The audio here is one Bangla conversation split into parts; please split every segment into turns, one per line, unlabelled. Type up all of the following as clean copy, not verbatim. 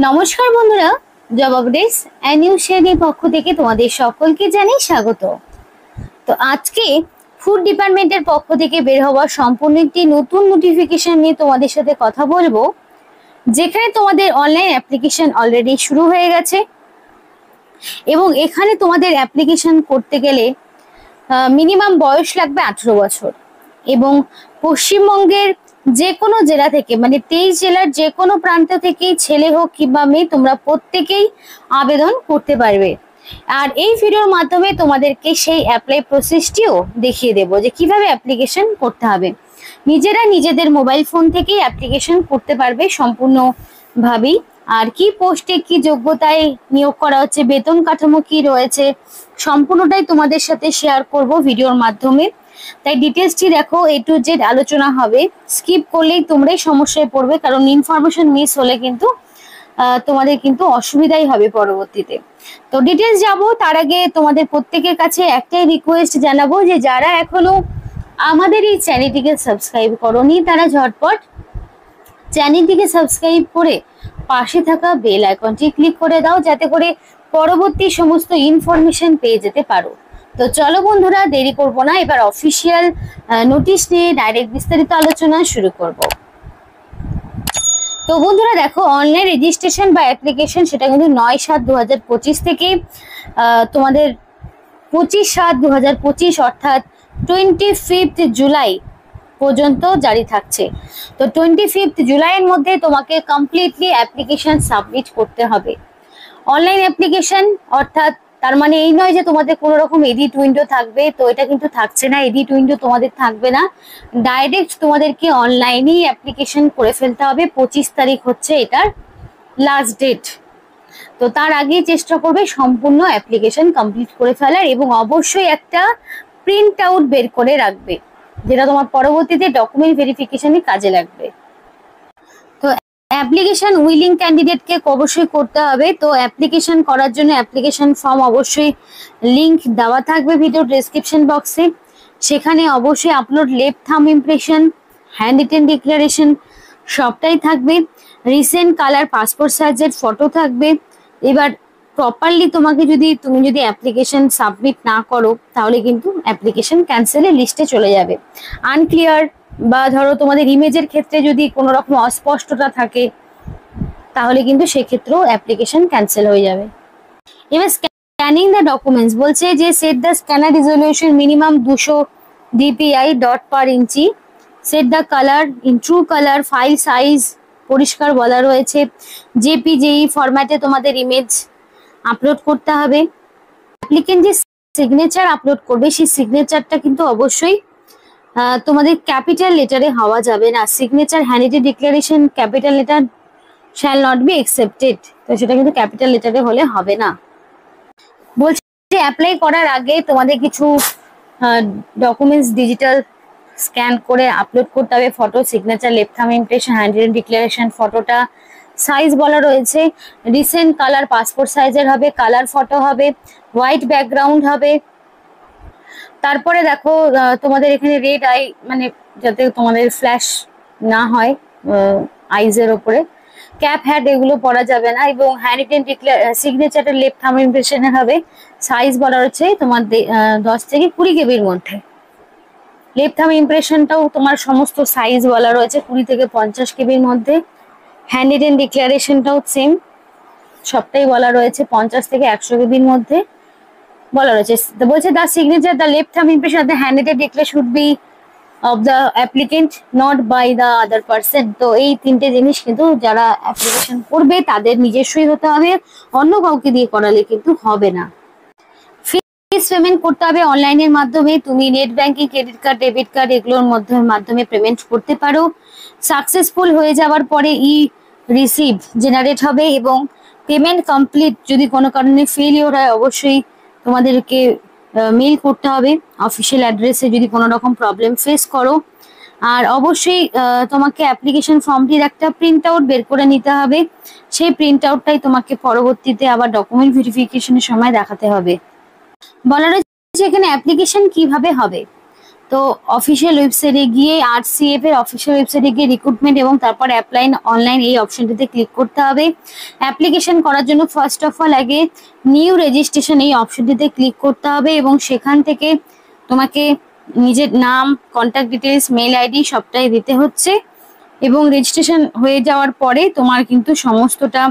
নমস্কার বন্ধুরা, জব আপডেটস এন্ড নিউজ শেয়ারের পক্ষ থেকে তোমাদের সকলকে জানাই স্বাগত। তো আজকে ফুড ডিপার্টমেন্টের পক্ষ থেকে বের হওয়া সম্পূর্ণ একটি নতুন নোটিফিকেশন নিয়ে তোমাদের সাথে কথা বলবো, যেখানে তোমাদের অনলাইন অ্যাপ্লিকেশন অলরেডি শুরু হয়ে গেছে এবং এখানে তোমাদের অ্যাপ্লিকেশন করতে গেলে মিনিমাম বয়স লাগবে 18 বছর এবং পশ্চিমবঙ্গের যে কোনো জেলা থেকে, মানে 23 জেলার যে কোনো প্রান্ত থেকেই ছেলে হোক কিংবা মেয়ে, তোমরা প্রত্যেকেই আবেদন করতে পারবে। আর এই ভিডিওর মাধ্যমে তোমাদেরকে সেই অ্যাপ্লাই প্রসেসটিও দেখিয়ে দেব যে কিভাবে অ্যাপ্লিকেশন করতে হবে। নিজেরা নিজেদের মোবাইল ফোন থেকেই অ্যাপ্লিকেশন করতে পারবে সম্পূর্ণভাবেই। আর কি পোস্টে কি যোগ্যতায় নিয়োগ করা হচ্ছে, বেতন কাঠামো কি রয়েছে, সম্পূর্ণটাই তোমাদের সাথে শেয়ার করব ভিডিওর মাধ্যমে। তাই ডিটেলসটি দেখো, A to Z আলোচনা হবে, স্কিপ করলেই তোমরাই সমস্যায় পড়বে, কারণ ইনফরমেশন মিস হলে কিন্তু তোমাদের কিন্তু অসুবিধাই হবে পরবর্তীতে। তো ডিটেলস যাব, তার আগে তোমাদের প্রত্যেকের কাছে একটাই রিকোয়েস্ট জানাবো যে যারা এখনো আমাদের এই চ্যানেলটিকে সাবস্ক্রাইব করোনি তারা ঝটপট চ্যানেলটিকে সাবস্ক্রাইব করে পাশে থাকা বেল আইকনটি ক্লিক করে দাও, যাতে করে পরবর্তী সমস্ত ইনফরমেশন পেয়ে যেতে পারো। তো চলো বন্ধুরা, দেরি করব না, এবার অফিসিয়াল নোটিশ নিয়ে ডাইরেক্ট বিস্তারিত আলোচনা শুরু করব। তো বন্ধুরা দেখো, অনলাইন রেজিস্ট্রেশন বা অ্যাপ্লিকেশন সেটা কিন্তু 9/7/2025 থেকে তোমাদের 25/7/2025 অর্থাৎ 25 জুলাই পর্যন্ত জারি থাকছে। তো 25 জুলাইয়ের মধ্যে তোমাকে কমপ্লিটলি অ্যাপ্লিকেশন সাবমিট করতে হবে। অনলাইন অ্যাপ্লিকেশন অর্থাৎ তার মানে এই নয় যে তোমাদের কোনো রকম এডিট উইন্ডো থাকবে, তো এটা কিন্তু থাকছে না, এডিট উইন্ডো তোমাদের থাকবে না, ডাইরেক্ট তোমাদেরকে অনলাইনেই অ্যাপ্লিকেশন করে ফেলতে হবে। 25 তারিখ হচ্ছে এটার লাস্ট ডেট। তো তার আগেই চেষ্টা করবে সম্পূর্ণ অ্যাপ্লিকেশন কমপ্লিট করে ফেলার, এবং অবশ্যই একটা প্রিন্ট আউট বের করে রাখবে, যেটা তোমার পরবর্তীতে ডকুমেন্ট ভেরিফিকেশনে কাজে লাগবে। তো অ্যাপ্লিকেশন উইলিং ক্যান্ডিডেটকে অবশ্যই করতে হবে। তো অ্যাপ্লিকেশন করার জন্য অ্যাপ্লিকেশন ফর্ম অবশ্যই লিংক দেওয়া থাকবে ভিডিও ডেসক্রিপশন বক্সে, সেখানে অবশ্যই upload left thumb impression, hand written declaration সবটাই থাকবে। রিসেন্ট কালার পাসপোর্ট সাইজের ফটো থাকবে। এবার প্রপারলি তুমি যদি অ্যাপ্লিকেশন সাবমিট না করো তাহলে কিন্তু অ্যাপ্লিকেশন ক্যান্সেলের লিস্টে চলে যাবে। আনক্লিয়ার বা ধরো তোমাদের ইমেজের ক্ষেত্রে যদি কোনো রকম অস্পষ্টতা থাকে তাহলে কিন্তু সেক্ষেত্রেও অ্যাপ্লিকেশন ক্যান্সেল হয়ে যাবে। এবার স্ক্যানিং দ্য ডকুমেন্টস বলছে যে set the scanner resolution minimum 200 dpi dot per inch, set the colour in true colour, file size পরিষ্কার বলা রয়েছে, জেপিজেই ফরম্যাটে তোমাদের ইমেজ আপলোড করতে হবে। অ্যাপ্লিকেন্ট যে সিগনেচার আপলোড করবে সেই সিগনেচারটা কিন্তু অবশ্যই তোমাদের ক্যাপিটাল লেটারে হওয়া যাবে না। Signature hand declaration capital letter shall not be accepted, তো সেটা কিন্তু ক্যাপিটাল লেটারে হলে হবে না। বলছে অ্যাপ্লাই করার আগে তোমাদের কিছু ডকুমেন্টস ডিজিটাল স্ক্যান করে আপলোড করতে হবে, photo, signature, left thumb impression, hand written declaration ফটোটা, সাইজ বলা রয়েছে রিসেন্ট কালার পাসপোর্ট সাইজের হবে, কালার ফটো হবে, হোয়াইট ব্যাকগ্রাউন্ড হবে। তারপরে দেখো তোমাদের এখানে রেড আই, মানে যাতে তোমাদের ফ্ল্যাশ না হয় আইজের ওপরে, ক্যাপ হ্যাট এগুলো পরা যাবে না, এবং হ্যান্ড রিটেন সিগনেচারটা লেফট থাম্ব ইমপ্রেশনের হবে। সাইজ বলা রয়েছে তোমার 10 থেকে 20 কেবির মধ্যে। লেফট থাম্ব ইমপ্রেশনটাও তোমার সমস্ত সাইজ বলা রয়েছে 20 থেকে 50 কেবির মধ্যে। হ্যান্ড রিটেন ডিক্লারেশনটাও সেম, সবটাই বলা রয়েছে 50 থেকে 100 কেবির মধ্যে বলা রয়েছে। বলছে the signature the left thumb impression of the handwritten declare should be of the applicant not by the other person. তো এই তিনটে জিনিস কিন্তু যারা অ্যাপ্লিকেশন করবে তাদের নিজস্বই হতে হবে, অন্য কাউকে দিয়ে করালে কিন্তু হবে না। ফিস পেমেন্ট করতে হবে অনলাইনের মাধ্যমে, তুমি net banking, credit card, debit card এগুলোর মাধ্যমে পেমেন্ট করতে পারো। সাকসেসফুল হয়ে যাওয়ার পরে রিসিভ জেনারেট হবে, এবং পেমেন্ট কমপ্লিট যদি কোনো কারণে ফেলিওর হয় অবশ্যই তোমাদেরকে মেল করতে হবে অফিসিয়াল অ্যাড্রেসে যদি কোনো রকম প্রবলেম ফেস করো। আর অবশ্যই তোমাকে অ্যাপ্লিকেশন ফর্মটির একটা প্রিন্ট আউট বের করে নিতে হবে, সেই প্রিন্ট আউটটাই তোমাকে পরবর্তীতে আবার ডকুমেন্ট ভেরিফিকেশনের সময় দেখাতে হবে। বলা রয়েছে এখানে অ্যাপ্লিকেশন কিভাবে হবে। তো অফিসিয়াল ওয়েবসাইটে গিয়ে আরসিএফ এর অফিসিয়াল ওয়েবসাইটে গিয়ে রিক্রুটমেন্ট এবং তারপর অ্যাপ্লাই অনলাইন এই অপশনটিতে ক্লিক করতে হবে। অ্যাপ্লিকেশন করার জন্য ফার্স্ট অফ অল আগে নিউ রেজিস্ট্রেশন এই অপশনটিতে ক্লিক করতে হবে এবং সেখান থেকে তোমাকে নিজের নাম, কন্ট্যাক্ট ডিটেলস, মেল আইডি সবটাই দিতে হচ্ছে এবং রেজিস্ট্রেশন হয়ে যাওয়ার পরে তোমার কিন্তু সমস্তটা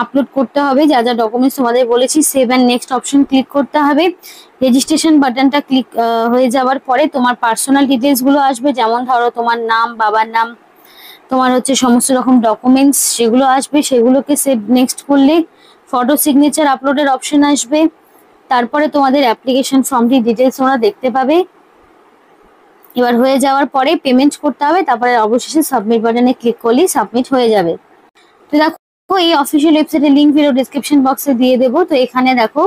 আপলোড করতে হবে। যা যা ডকুমেন্টস তোমাদের বলেছি, save and next option click করতে হবে। রেজিস্ট্রেশন বাটনটা ক্লিক হয়ে যাওয়ার পরে তোমার পার্সোনাল ডিটেলস গুলো আসবে, যেমন ধরো তোমার নাম, বাবার নাম, তোমার হচ্ছে সমস্ত রকম ডকুমেন্টস সেগুলো আসবে। সেগুলোকে সেভ নেক্সট করলে ফটো সিগনেচার আপলোডের অপশন আসবে। তারপরে তোমাদের অ্যাপ্লিকেশন ফর্মটি ডিটেলস তোমরা দেখতে পাবে। এবার হয়ে যাওয়ার পরে পেমেন্ট করতে হবে, তারপরে অবশেষে সাবমিট বাটনে ক্লিক করলেই সাবমিট হয়ে যাবে। তো দেখো এই অফিসিয়াল ওয়েবসাইটের লিঙ্ক ভিডিও ডিসক্রিপশন বক্সে দিয়ে দেবো। তো এখানে দেখো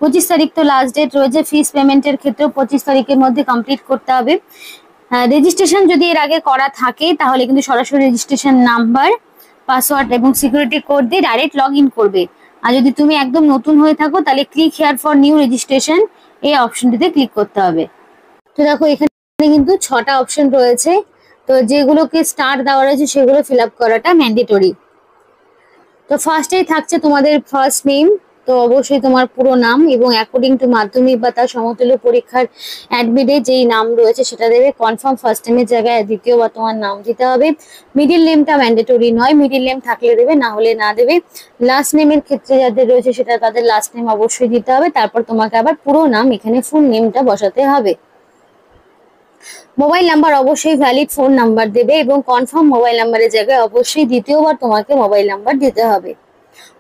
25 তারিখ তো লাস্ট ডেট রয়েছে। ফিস পেমেন্টের ক্ষেত্রেও 25 তারিখের মধ্যে কমপ্লিট করতে হবে। রেজিস্ট্রেশন যদি এর আগে করা থাকে তাহলে কিন্তু সরাসরি রেজিস্ট্রেশন নাম্বার, পাসওয়ার্ড এবং সিকিউরিটি কোড দিয়ে ডাইরেক্ট লগ ইন করবে। আর যদি তুমি একদম নতুন হয়ে থাকো তাহলে click here for new registration এই অপশনটিতে ক্লিক করতে হবে। তো দেখো এখানে কিন্তু 6টা অপশন রয়েছে, তো যেগুলোকে স্টার দেওয়া রয়েছে সেগুলো ফিল আপ করাটা ম্যান্ডেটরি। তো ফার্স্টেই থাকছে তোমাদের ফার্স্ট নেম, তো অবশ্যই তোমার পুরো নাম এবং অ্যাকর্ডিং টু মাধ্যমিক বা তার সমতুল্য পরীক্ষার অ্যাডমিটে যেই নাম রয়েছে সেটা দেবে। কনফার্ম ফার্স্ট নেমের জায়গায় দ্বিতীয়বার তোমার নাম দিতে হবে। মিডিল নেমটা ম্যান্ডেটরি নয়, মিডিল নেম থাকলে দেবে, না হলে না দেবে। লাস্ট নেমের ক্ষেত্রে যাদের রয়েছে সেটা তাদের লাস্ট নেম অবশ্যই দিতে হবে। তারপর তোমাকে আবার পুরো নাম, এখানে ফুল নেমটা বসাতে হবে। মোবাইল নাম্বার অবশ্যই ভ্যালিড ফোন নাম্বার দেবে এবং কনফার্ম মোবাইল নাম্বারের জায়গায় অবশ্যই দ্বিতীয়বার তোমাকে মোবাইল নাম্বার দিতে হবে।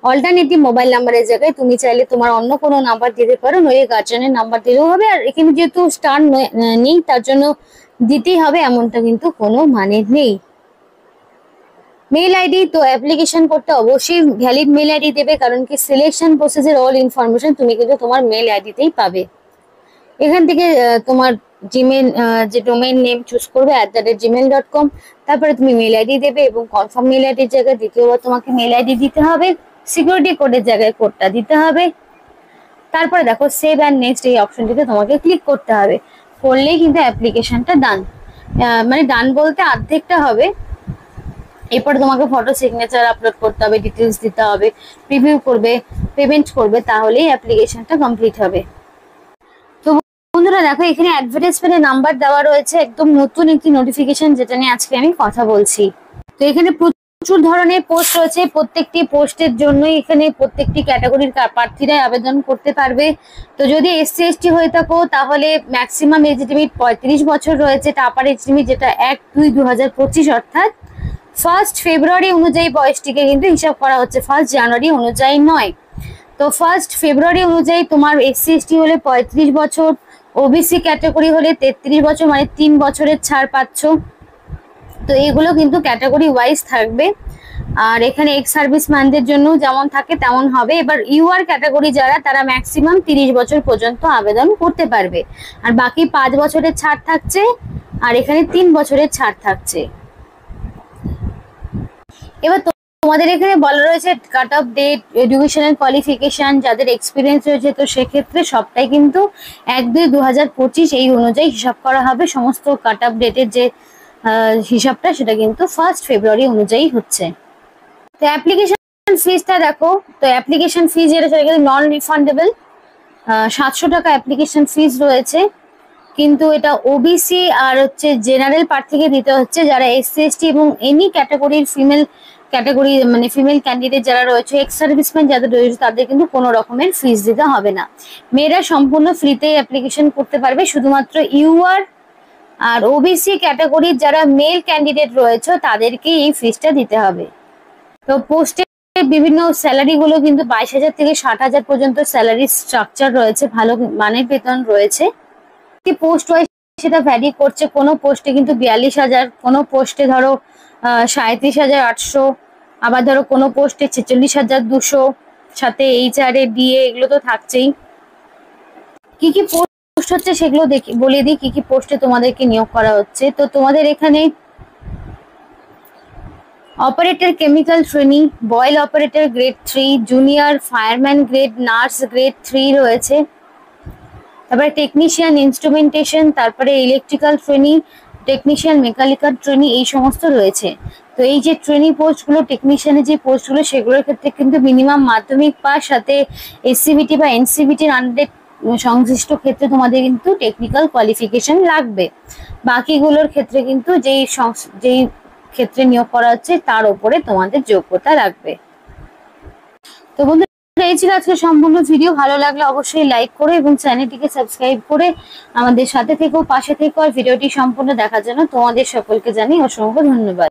অল্টারনেটিভ মোবাইল নাম্বারের জায়গায় তুমি চাইলে তোমার অন্য কোনো নাম্বার দিতে পারো, নইলে গার্জিয়ানের নাম্বার দিলেও হবে। আর এখানে যেহেতু স্টার নেই তার জন্য দিতেই হবে এমনটা কিন্তু কোনো মানে নেই। মেল আইডি, তো অ্যাপ্লিকেশন করতে অবশ্যই ভ্যালিড মেল আইডি দেবে, কারণ কি সিলেকশন প্রসেসের অল ইনফরমেশন তুমি কিন্তু তোমার মেল আইডিতেই পাবে। এখান থেকে তোমার জিমেল যে ডোমেইন নেম চুজ করবে @gmail.com, তারপরে তুমি মেল আইডি দেবে এবং কনফার্ম মেল আইডির জায়গায় দ্বিতীয়বার তোমাকে মেল আইডি দিতে হবে। সিকিউরিটি কোডের জায়গায় কোডটা দিতে হবে। তারপরে দেখো সেভ অ্যান্ড নেক্সট এই অপশনটিতে তোমাকে ক্লিক করতে হবে। করলেই কিন্তু অ্যাপ্লিকেশনটা ডান, মানে ডান বলতে অর্ধেকটা হবে। এরপরে তোমাকে ফটো সিগনেচার আপলোড করতে হবে, ডিটেলস দিতে হবে, প্রিভিউ করবে, পেমেন্ট করবে, তাহলেই অ্যাপ্লিকেশনটা কমপ্লিট হবে। বন্ধুরা দেখো এখানে অ্যাডভার্টাইজমেন্টের নাম্বার দেওয়া রয়েছে, একদম নতুন একটি নোটিফিকেশন যেটা নিয়ে আজকে আমি কথা বলছি। তো এখানে প্রচুর ধরনের পোস্ট রয়েছে, প্রত্যেকটি পোস্টের জন্যই এখানে প্রত্যেকটি ক্যাটাগরির প্রার্থীরাই আবেদন করতে পারবে। তো যদি SC ST হয়ে থাকো তাহলে ম্যাক্সিমাম এজ লিমিট 35 বছর রয়েছে। আপার এজ লিমিট যেটা 1-2-2025 অর্থাৎ 1 ফেব্রুয়ারি অনুযায়ী বয়সটিকে কিন্তু হিসাব করা হচ্ছে, 1 জানুয়ারি অনুযায়ী নয়। তো 1 ফেব্রুয়ারি অনুযায়ী তোমার SC ST হলে 35 বছর, ওবিসি ক্যাটাগরি হলে 33 বছর, মানে 3 বছরের ছাড় পাচ্ছ। তো এগুলো কিন্তু ক্যাটাগরি ওয়াইজ থাকবে। আর এখানে এক্স সার্ভিসম্যানদের জন্য যেমন থাকে তেমন হবে। এবার ইউআর ক্যাটাগরি যারা, তারা ম্যাক্সিমাম 30 বছর পর্যন্ত আবেদন করতে পারবে। আর বাকি 5 বছরের ছাড় থাকছে, আর এখানে 3 বছরের ছাড় থাকছে। এবার তোমাদের এখানে বলা রয়েছে cut off date, educational qualification, যাদের এক্সপিরিয়েন্স রয়েছে, তো সেক্ষেত্রে সবটাই কিন্তু 1-2-2025 এই অনুযায়ী হিসাব করা হবে। সমস্ত কাট অফ ডেটের যে হিসাবটা সেটা কিন্তু 1 ফেব্রুয়ারি অনুযায়ী হচ্ছে। তো অ্যাপ্লিকেশন ফিজটা দেখো, তো অ্যাপ্লিকেশন ফিজ যেটা সেটা কিন্তু নন রিফান্ডেবল, 700 টাকা অ্যাপ্লিকেশন ফিজ রয়েছে। কিন্তু এটা ওবিসি আর হচ্ছে জেনারেল প্রার্থীকে দিতে হচ্ছে। যারা SC ST এবং এনি ক্যাটাগরির ফিমেল ক্যাটাগরি, মানে ফিমেল ক্যান্ডিডেট যারা রয়েছে, এক্স সার্ভিসম্যান যাদের রয়েছে, তাদের কিন্তু কোনো রকমের ফিস দিতে হবে না। মেয়েরা সম্পূর্ণ ফ্রিতে অ্যাপ্লিকেশন করতে পারবে। শুধুমাত্র ইউআর আর ওবিসি ক্যাটাগরির যারা মেল ক্যান্ডিডেট রয়েছে তাদেরকে এই ফিসটা দিতে হবে। তো পোস্টের বিভিন্ন স্যালারি গুলো কিন্তু 22,000 থেকে 60,000 পর্যন্ত স্যালারি স্ট্রাকচার রয়েছে, ভালো মানের বেতন রয়েছে। পোস্ট ওয়াইজ সেটা ভ্যারি করছে, কোনো পোস্টে কিন্তু 42,000, কোনো পোস্টে ধরো 37,800, আবার ধরো কোনো পোস্টে 46,200, সাথে HR DA এগুলো তো থাকছেই। কি কি পোস্ট হচ্ছে সেগুলো বলে দিই, কি কি পোস্টে তোমাদেরকে নিয়োগ করা হচ্ছে। তো তোমাদের এখানে operator chemical trainee, boiler operator grade 3, junior fireman grade, nurse grade 3 রয়েছে। তারপরে টেকনিশিয়ান, ইনস্ট্রুমেন্টেশন, তারপরে electrical trainee, technician, mechanical trainee, এই সমস্ত রয়েছে। তো এই যে ট্রেনি পোস্টগুলো, টেকনিশিয়ানের যে পোস্টগুলো, সেগুলোর ক্ষেত্রে কিন্তু মিনিমাম মাধ্যমিক পাস, সাথে এসসিবিটি বা এনসিবিটির আন্ডারে সংশ্লিষ্ট ক্ষেত্রে তোমাদের কিন্তু টেকনিক্যাল কোয়ালিফিকেশন লাগবে। বাকিগুলোর ক্ষেত্রে কিন্তু যেই ক্ষেত্রে নিয়োগ করা হচ্ছে তার উপরে তোমাদের যোগ্যতা লাগবে। তো বন্ধুরা, এই ছিল আজকে সম্পূর্ণ ভিডিও। ভালো লাগলে অবশ্যই লাইক করো এবং চ্যানেলটিকে সাবস্ক্রাইব করে আমাদের সাথে থেকো, পাশে থেকো। আর ভিডিওটি সম্পূর্ণ দেখার জন্য তোমাদের সকলকে জানাই অসংখ্য ধন্যবাদ।